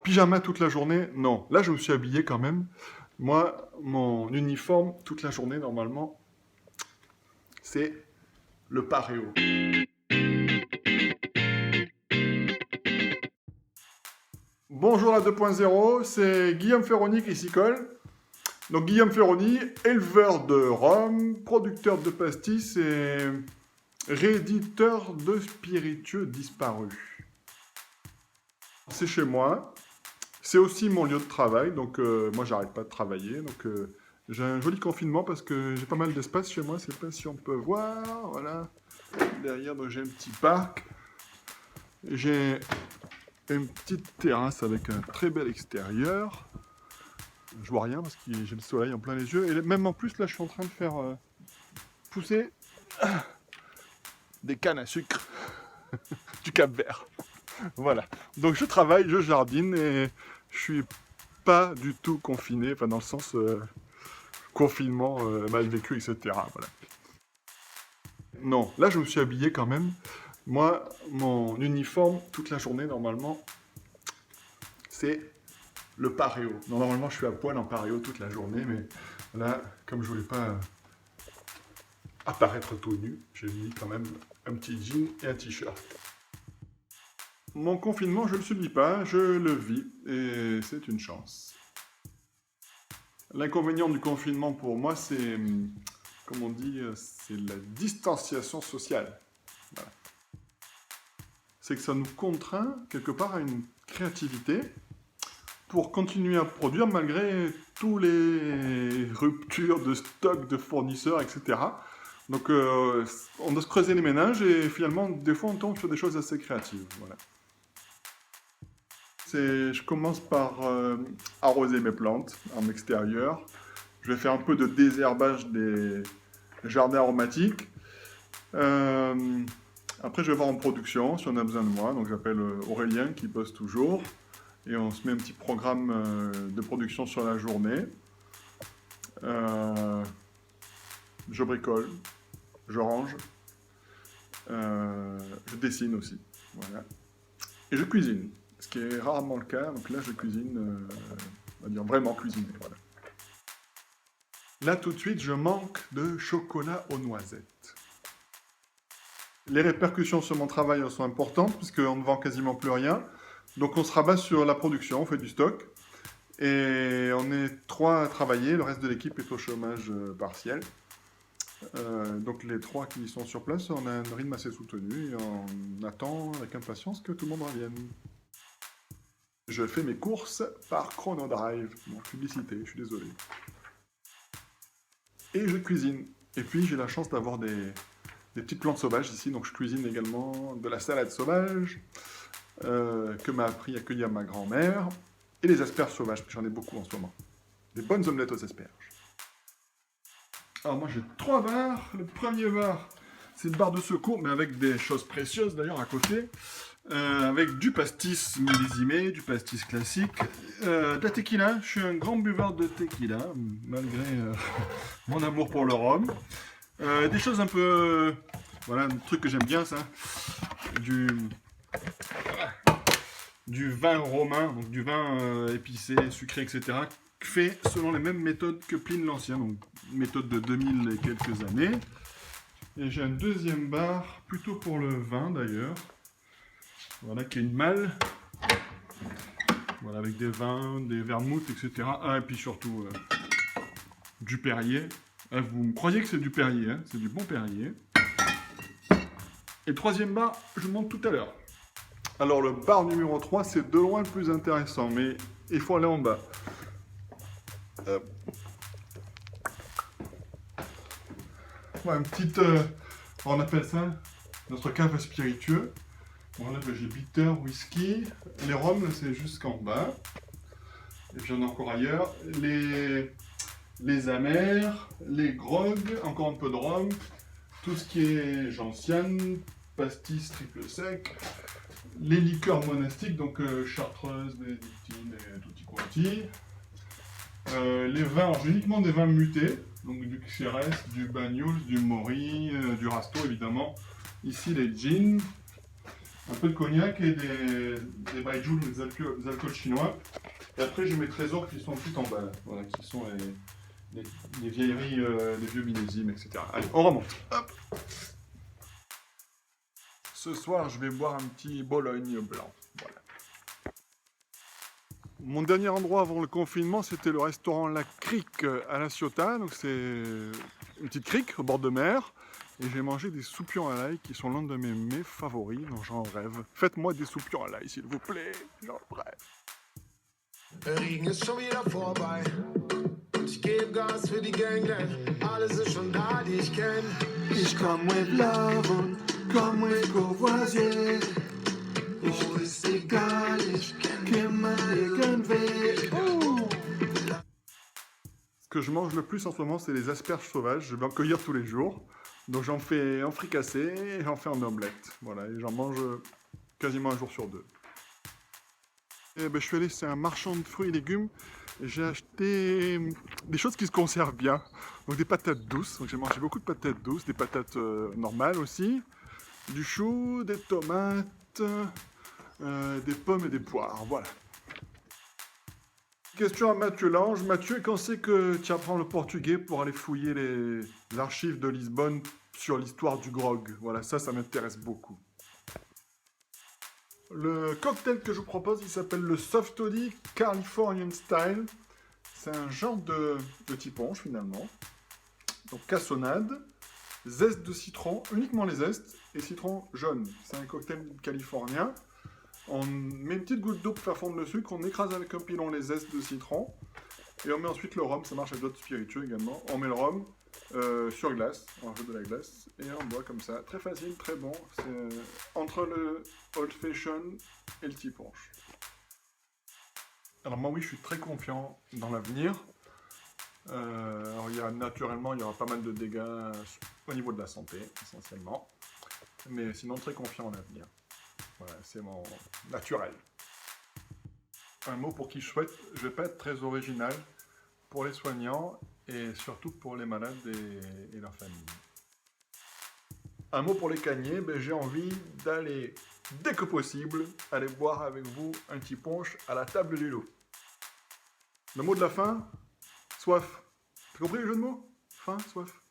Pyjama toute la journée? Non. Là, je me suis habillé quand même. Moi, mon uniforme toute la journée, normalement, c'est le paréo. Bonjour à 2.0, c'est Guillaume Ferroni qui s'y colle. Donc Guillaume Ferroni, éleveur de rhum, producteur de pastis et rééditeur de spiritueux disparus. C'est chez moi. C'est aussi mon lieu de travail, donc moi j'arrête pas de travailler, donc j'ai un joli confinement parce que j'ai pas mal d'espace chez moi, je sais pas si on peut voir, voilà. Derrière, donc j'ai un petit parc, j'ai une petite terrasse avec un très bel extérieur. Je vois rien parce que j'ai le soleil en plein les yeux, et même en plus là je suis en train de faire pousser des cannes à sucre du Cap-Vert. Voilà, donc je travaille, je jardine et je suis pas du tout confiné, enfin dans le sens confinement mal vécu, etc. Voilà. Non, là je me suis habillé quand même. Moi, mon uniforme toute la journée normalement, c'est le paréo. Non, normalement je suis à poil en paréo toute la journée, mais là, comme je voulais pas apparaître tout nu, j'ai mis quand même un petit jean et un t-shirt. Mon confinement, je ne le subis pas, je le vis, et c'est une chance. L'inconvénient du confinement pour moi, c'est, comme on dit, c'est la distanciation sociale. Voilà. C'est que ça nous contraint quelque part à une créativité pour continuer à produire malgré tous les ruptures de stock, de fournisseurs, etc. Donc on doit se creuser les méninges et finalement, des fois, on tombe sur des choses assez créatives. Voilà. Je commence par arroser mes plantes en extérieur. Je vais faire un peu de désherbage des jardins aromatiques. Après, je vais voir en production si on a besoin de moi. Donc, j'appelle Aurélien qui poste toujours. Et on se met un petit programme de production sur la journée. Je bricole, je range, je dessine aussi. Voilà. Et je cuisine, ce qui est rarement le cas. Donc là, je cuisine, on va dire vraiment cuisiner. Voilà. Là, tout de suite, je manque de chocolat aux noisettes. Les répercussions sur mon travail sont importantes, puisqu'on ne vend quasiment plus rien. Donc on se rabat sur la production, on fait du stock. Et on est 3 à travailler, le reste de l'équipe est au chômage partiel. Donc les 3 qui sont sur place, on a un rythme assez soutenu et on attend avec impatience que tout le monde revienne. Je fais mes courses par Chronodrive. Bon, publicité, je suis désolé. Et je cuisine. Et puis j'ai la chance d'avoir des petites plantes sauvages ici, donc je cuisine également de la salade sauvage, que m'a appris à cueillir ma grand-mère, et les asperges sauvages, parce que j'en ai beaucoup en ce moment. Des bonnes omelettes aux asperges. Alors moi j'ai 3 bars. Le premier bar, c'est le bar de secours, mais avec des choses précieuses d'ailleurs à côté. Avec du pastis millésimé, du pastis classique, de la tequila. Je suis un grand buveur de tequila, malgré mon amour pour le rhum. Des choses un peu... voilà, un truc que j'aime bien, ça. Du vin romain, donc du vin épicé, sucré, etc. Fait selon les mêmes méthodes que Pline l'Ancien, donc méthode de 2000 et quelques années. Et j'ai un deuxième bar, plutôt pour le vin d'ailleurs. Voilà, qui est une malle. Voilà, avec des vins, des vermouths, etc. Ah, et puis surtout, du Perrier. Ah, vous me croyez que c'est du Perrier, hein, c'est du bon Perrier. Et le troisième bar, je monte tout à l'heure. Alors, le bar numéro 3, c'est de loin le plus intéressant, mais il faut aller en bas. Voilà, une petite... on appelle ça notre cave à spiritueux. Voilà, j'ai bitter, whisky, les rhums, c'est jusqu'en bas. Et puis on a encore ailleurs. Les amers, les grogs, encore un peu de rhum. Tout ce qui est gentiane, pastis triple sec. Les liqueurs monastiques, donc chartreuse, bénédictine et tutti quanti. Les vins, alors j'ai uniquement des vins mutés. Donc du Xérès, du Banyuls, du Mori, du Rasto évidemment. Ici les gins. un peu de cognac et des baijiu, des alcools chinois. Et après, j'ai mes trésors qui sont tout en bas, là. Voilà, qui sont les vieilleries, les vieux millésimes, etc. Allez, on remonte. Hop. Ce soir, je vais boire un petit Bologne blanc. Voilà. Mon dernier endroit avant le confinement, c'était le restaurant La Crique à La Ciotat. Donc c'est une petite crique au bord de mer. Et j'ai mangé des soupions à l'ail qui sont l'un de mes mets favoris, donc j'en rêve. Faites-moi des soupions à l'ail, s'il vous plaît. J'en rêve. Regen ist schon wieder vorbei und ich geb Gas für die Gang, denn alles ist schon da, die ich kenn. Ich komm with love und komm with Courvoisier. Ich ist egal, ich kimmer irgendwie. Ce que je mange le plus en ce moment, c'est les asperges sauvages. Je vais en cueillir tous les jours. Donc j'en fais en fricassé et j'en fais en omelette. Voilà, et j'en mange quasiment un jour sur deux. Et ben, je suis allé chez un marchand de fruits et légumes et j'ai acheté des choses qui se conservent bien. Donc des patates douces. Donc j'ai mangé beaucoup de patates douces, des patates normales aussi, du chou, des tomates, des pommes et des poires. Voilà. Question à Mathieu Lange. Mathieu, quand c'est que tu apprends le portugais pour aller fouiller les archives de Lisbonne sur l'histoire du grog? Voilà, ça m'intéresse beaucoup. Le cocktail que je vous propose, il s'appelle le Soft Toddy Californian Style. C'est un genre de petit punch finalement. Donc cassonade, zeste de citron, uniquement les zestes, et citron jaune. C'est un cocktail californien. On met une petite goutte d'eau pour faire fondre le sucre, on écrase avec un pilon les zestes de citron, et on met ensuite le rhum, ça marche avec d'autres spiritueux également. On met le rhum sur glace, on rajoute de la glace, et on boit comme ça. Très facile, très bon, c'est entre le Old Fashion et le petit punch. Alors moi oui, je suis très confiant dans l'avenir. Alors naturellement, il y aura pas mal de dégâts au niveau de la santé, essentiellement. Mais sinon, très confiant en l'avenir. Voilà, c'est mon naturel. Un mot pour qui je souhaite, je vais pas être très original, pour les soignants et surtout pour les malades et leurs familles. Un mot pour les cagners, ben, j'ai envie d'aller, dès que possible, aller boire avec vous un petit punch à la table du loup. Le mot de la fin, soif. T'as compris le jeu de mots? Faim, soif.